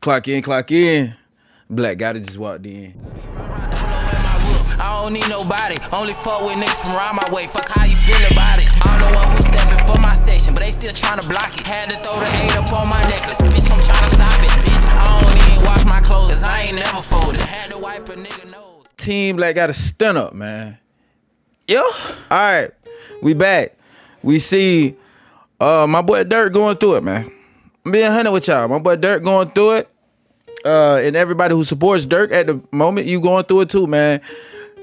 Clock in, clock in. Black guy that just walked in. I don't need nobody, only fuck with niggas from around my way. Fuck how you feel about it. I'm the one who's stepping for my section, but they still tryna block it. Had to throw the 8 up on my necklace, bitch, come tryna stop it, bitch. I don't even wash my clothes, cause I ain't never folded. Had to wipe a nigga nose. Team Black got a stun up, man. Yo. Alright, we back. We see my boy Durk going through it, man. I'm being 100 with y'all. My boy Durk going through it. And everybody who supports Durk at the moment, you going through it too, man.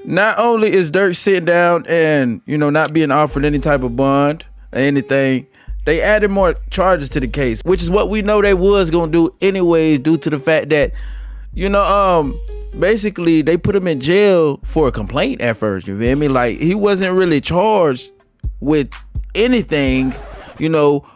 Not only is Durk sitting down and, not being offered any type of bond or anything, they added more charges to the case, which is what we know they was gonna do anyways, due to the fact that, basically they put him in jail for a complaint at first, you feel me? Like, he wasn't really charged with anything,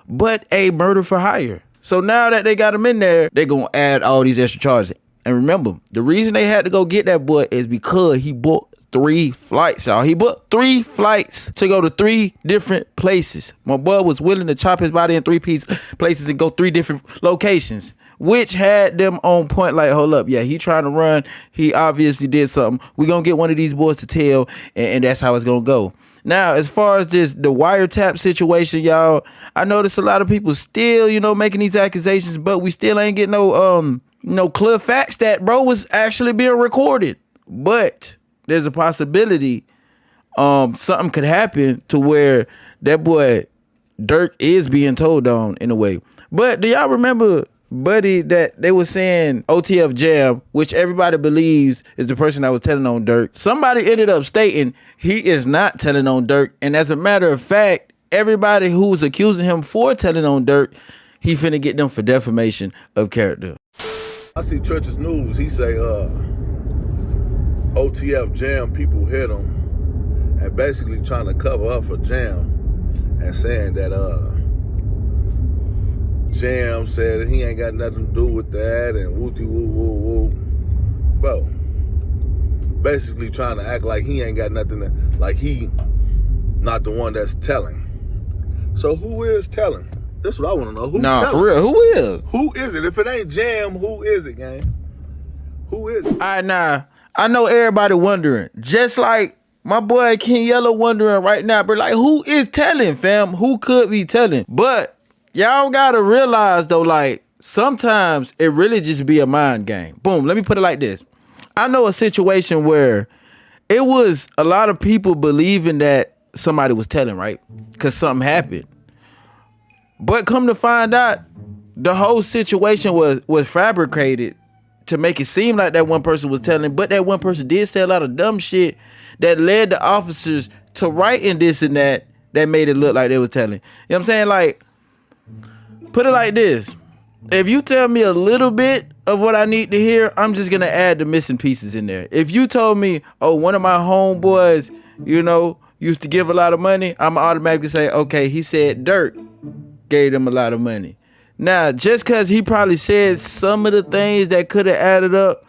but a murder for hire. So now that they got him in there, they gonna add all these extra charges. And remember, the reason they had to go get that boy is because he booked 3 flights, y'all. He booked 3 flights to go to 3 different places. My boy was willing to chop his body in 3 places and go 3 different locations, which had them on point like, hold up, yeah, he trying to run. He obviously did something. We gonna get one of these boys to tell, and that's how it's gonna go. Now, as far as the wiretap situation, y'all, I noticed a lot of people still, making these accusations, but we still ain't getting no clear facts that bro was actually being recorded. But there's a possibility something could happen to where that boy Durk is being told on in a way. But do y'all remember, buddy, that they were saying OTF Jam, which everybody believes is the person that was telling on Durk? Somebody ended up stating he is not telling on Durk. And as a matter of fact, everybody who was accusing him for telling on Durk, he finna get them for defamation of character. I see Church's News, he say OTF Jam people hit him and basically trying to cover up for Jam and saying that Jam said that he ain't got nothing to do with that and wooty woo woo woo. Bro, basically trying to act like he ain't got nothing to, like he not the one that's telling. So who is telling? That's what I want to know. Who's telling? For real, who is? Who is it? If it ain't Jam, who is it, gang? Who is it? I know everybody wondering, just like my boy King Yellow wondering right now, but like, who is telling, fam? Who could be telling? But y'all gotta realize though, like, sometimes it really just be a mind game. Boom, let me put it like this. I know a situation where it was a lot of people believing that somebody was telling, right? Because something happened. But come to find out, the whole situation was fabricated to make it seem like that one person was telling, but that one person did say a lot of dumb shit that led the officers to writing this and that made it look like they was telling. You know what I'm saying? Like, put it like this. If you tell me a little bit of what I need to hear, I'm just going to add the missing pieces in there. If you told me, oh, one of my homeboys, used to give a lot of money, I'm automatically say, okay, he said Durk gave them a lot of money. Now, just because he probably said some of the things that could have added up,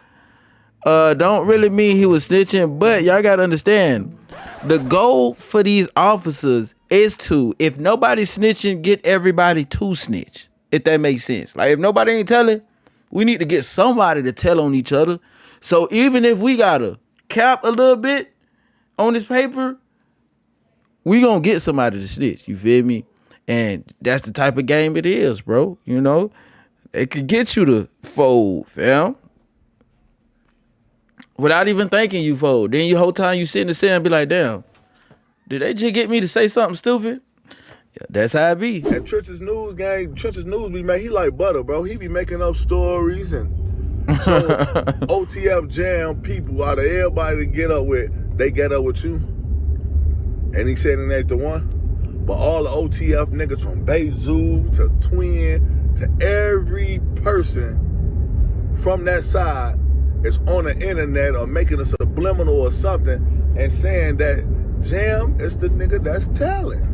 don't really mean he was snitching. But y'all got to understand, the goal for these officers is to, if nobody's snitching, get everybody to snitch, if that makes sense. Like, if nobody ain't telling, we need to get somebody to tell on each other. So even if we got to cap a little bit on this paper, we going to get somebody to snitch. You feel me? And that's the type of game it is, bro. It could get you to fold, fam. Without even thinking you fold. Then the whole time you sit in the cell and be like, damn, did they just get me to say something stupid? Yeah, that's how it be. And Church's News, gang, Church's News he like butter, bro. He be making up stories and so OTF Jam people, out of everybody to get up with, they get up with you. And he said it ain't the one. But all the OTF niggas from Beizoo to Twin to every person from that side is on the internet or making a subliminal or something and saying that Jam is the nigga that's telling.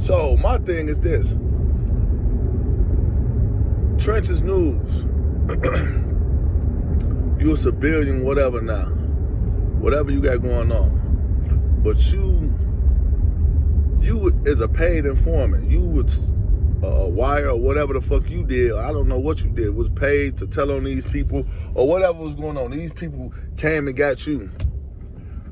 So my thing is this. Trench's News. You a civilian, whatever now. Whatever you got going on. But you as a paid informant, you would wire or whatever the fuck you did. I don't know what you did. Was paid to tell on these people or whatever was going on. These people came and got you.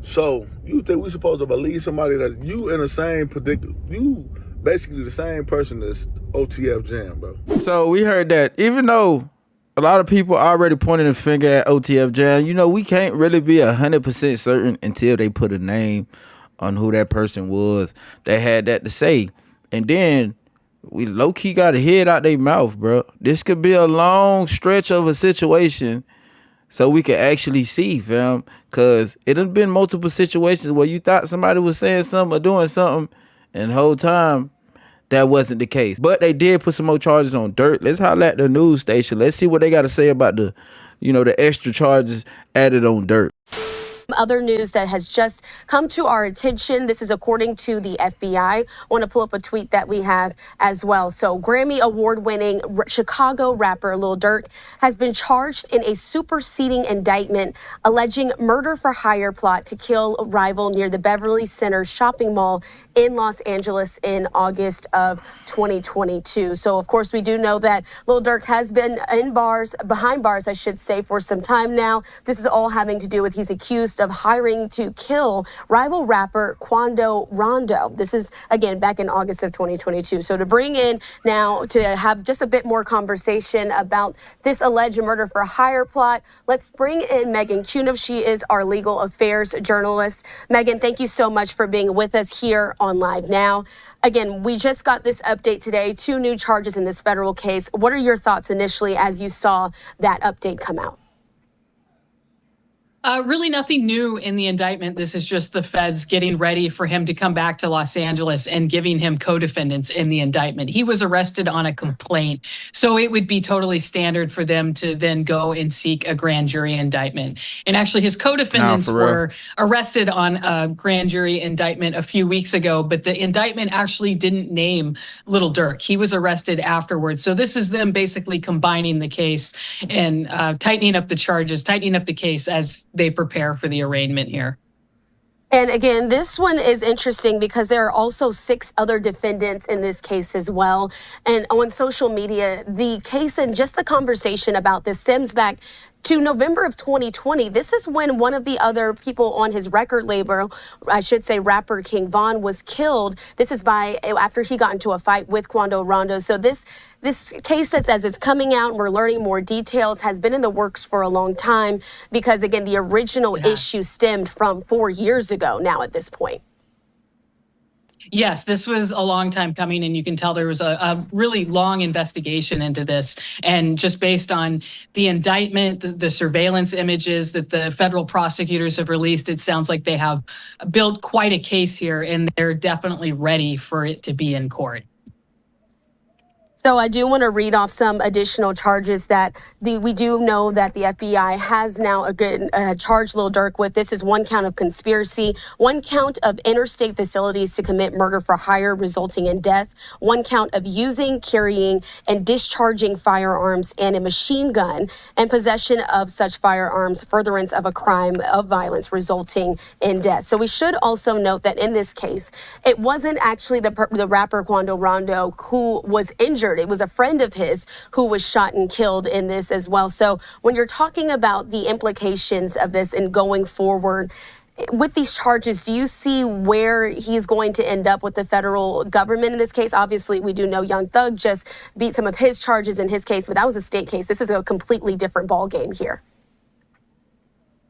So you think we supposed to believe somebody that you in the same predicament? You basically the same person as OTF Jam, bro. So we heard that even though a lot of people already pointing a finger at OTF Jam, you know, we can't really be 100% certain until they put a name on who that person was that had that to say. And then we low-key got to hear it out their mouth, bro. This could be a long stretch of a situation so we can actually see, fam. Because it done been multiple situations where you thought somebody was saying something or doing something, and the whole time that wasn't the case. But they did put some more charges on Durk. Let's holler at the news station. Let's see what they got to say about the, you know, the extra charges added on Durk. Other news that has just come to our attention. This is according to the FBI. I want to pull up a tweet that we have as well. So Grammy award-winning Chicago rapper Lil Durk has been charged in a superseding indictment alleging murder for hire plot to kill a rival near the Beverly Center shopping mall in Los Angeles in August of 2022. So of course we do know that Lil Durk has been behind bars, I should say, for some time now. This is all having to do with he's accused of hiring to kill rival rapper Quando Rondo. This is, again, back in August of 2022. So to bring in now to have just a bit more conversation about this alleged murder for hire plot, let's bring in Megan Cuniff. She is our legal affairs journalist. Megan, thank you so much for being with us here on Live Now. Again, we just got this update today, 2 new charges in this federal case. What are your thoughts initially as you saw that update come out? Really nothing new in the indictment. This is just the feds getting ready for him to come back to Los Angeles and giving him co-defendants in the indictment. He was arrested on a complaint, so it would be totally standard for them to then go and seek a grand jury indictment. And actually his co-defendants were arrested on a grand jury indictment a few weeks ago, but the indictment actually didn't name Lil Durk. He was arrested afterwards. So this is them basically combining the case and tightening up the charges, tightening up the case as they prepare for the arraignment here. And again, this one is interesting because there are also 6 other defendants in this case as well. And on social media, the case and just the conversation about this stems back to November of 2020. This is when one of the other people on his record label, I should say rapper King Von, was killed. This is after he got into a fight with Quando Rondo. So this case that's as it's coming out and we're learning more details has been in the works for a long time because, again, the original issue stemmed from 4 years ago now at this point. Yes, this was a long time coming, and you can tell there was a really long investigation into this. And just based on the indictment, the surveillance images that the federal prosecutors have released, it sounds like they have built quite a case here, and they're definitely ready for it to be in court. So I do want to read off some additional charges that we do know that the FBI has now again charged Lil Durk with. This is 1 count of conspiracy, 1 count of interstate facilities to commit murder for hire resulting in death, 1 count of using, carrying, and discharging firearms and a machine gun, and possession of such firearms, furtherance of a crime of violence resulting in death. So we should also note that in this case, it wasn't actually the rapper Quando Rondo who was injured. It was a friend of his who was shot and killed in this as well. So when you're talking about the implications of this and going forward with these charges, do you see where he's going to end up with the federal government in this case? Obviously, we do know Young Thug just beat some of his charges in his case, but that was a state case. This is a completely different ball game here.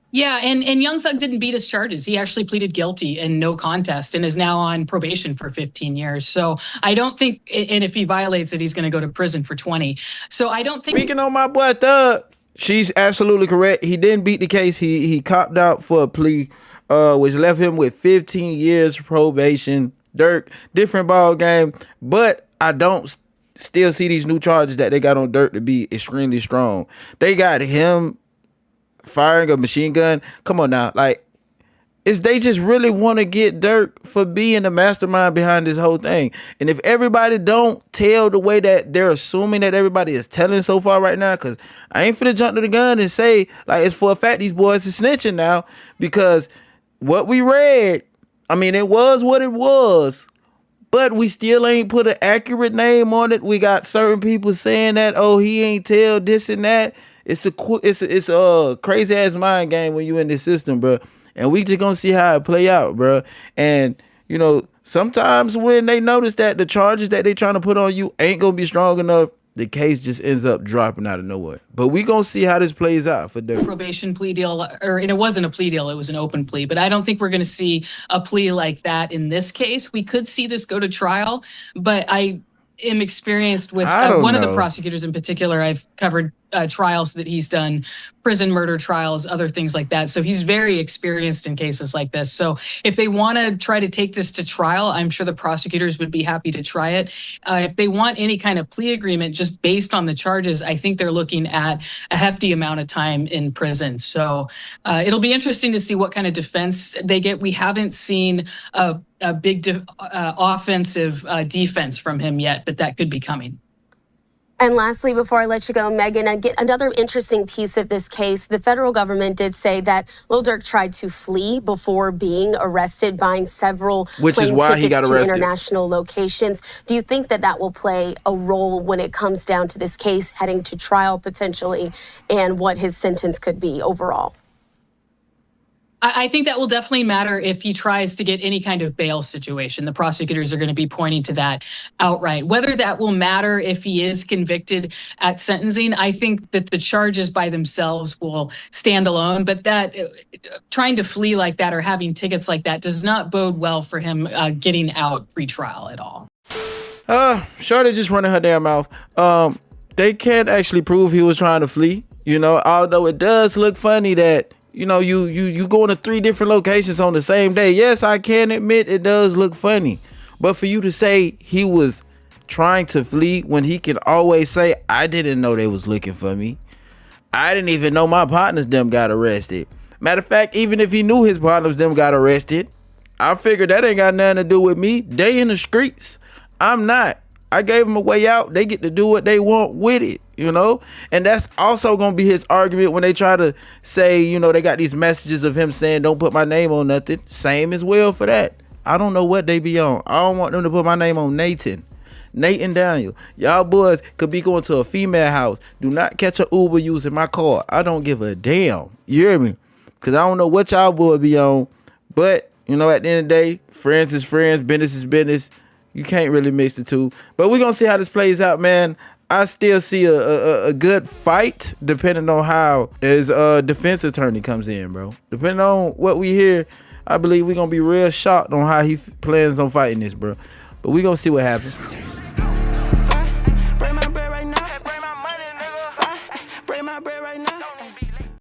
Yeah, and Young Thug didn't beat his charges. He actually pleaded guilty and no contest and is now on probation for 15 years. So I don't think, and if he violates it, he's going to go to prison for 20. So I don't think... Speaking on my boy Thug, she's absolutely correct. He didn't beat the case. He copped out for a plea, which left him with 15 years probation. Durk, different ball game. But I don't still see these new charges that they got on Durk to be extremely strong. They got him firing a machine gun. Come on now, like, they just really want to get Durk for being the mastermind behind this whole thing. And if everybody don't tell the way that they're assuming that everybody is telling so far right now, because I ain't finna jump to the gun and say like it's for a fact these boys are snitching now, because what we read, I mean, it was what it was, but we still ain't put an accurate name on it. We got certain people saying that, oh, he ain't tell this and that. It's a crazy ass mind game when you in this system, bro. And we just gonna see how it play out, bro. And you know, sometimes when they notice that the charges that they trying to put on you ain't gonna be strong enough, the case just ends up dropping out of nowhere. But we gonna see how this plays out for Durk. Probation plea deal, and it wasn't a plea deal, it was an open plea. But I don't think we're going to see a plea like that in this case. We could see this go to trial, but I am experienced with one of the prosecutors in particular. I've covered trials that he's done, prison murder trials, other things like that. So he's very experienced in cases like this. So if they want to try to take this to trial, I'm sure the prosecutors would be happy to try it. If they want any kind of plea agreement just based on the charges, I think they're looking at a hefty amount of time in prison. So it'll be interesting to see what kind of defense they get. We haven't seen a big offensive defense from him yet, but that could be coming. And lastly, before I let you go, Megan, and get another interesting piece of this case, the federal government did say that Lil Durk tried to flee before being arrested, buying several which is why he got arrested. To international locations. Do you think that that will play a role when it comes down to this case heading to trial potentially, and what his sentence could be overall? I think that will definitely matter if he tries to get any kind of bail situation. The prosecutors are going to be pointing to that outright. Whether that will matter if he is convicted at sentencing, I think that the charges by themselves will stand alone. But that trying to flee like that or having tickets like that does not bode well for him getting out pre-trial at all. Shorty just running her damn mouth. They can't actually prove he was trying to flee. You know, although it does look funny that, you know, you going to 3 different locations on the same day. Yes, I can admit it does look funny. But for you to say he was trying to flee when he can always say, I didn't know they was looking for me. I didn't even know my partners them got arrested. Matter of fact, even if he knew his partners them got arrested, I figured that ain't got nothing to do with me. They in the streets. I'm not. I gave them a way out. They get to do what they want with it, you know? And that's also going to be his argument when they try to say, you know, they got these messages of him saying, don't put my name on nothing. Same as well for that. I don't know what they be on. I don't want them to put my name on Nate and Daniel. Y'all boys could be going to a female house. Do not catch a Uber using my car. I don't give a damn. You hear me? Because I don't know what y'all boys be on. But, you know, at the end of the day, friends is friends, business is business. You can't really mix the two. But we're going to see how this plays out, man. I still see a good fight depending on how his defense attorney comes in, bro. Depending on what we hear, I believe we're going to be real shocked on how he plans on fighting this, bro. But we're going to see what happens. Bring my bread right now. Bring my money, nigga. Bring my bread right now.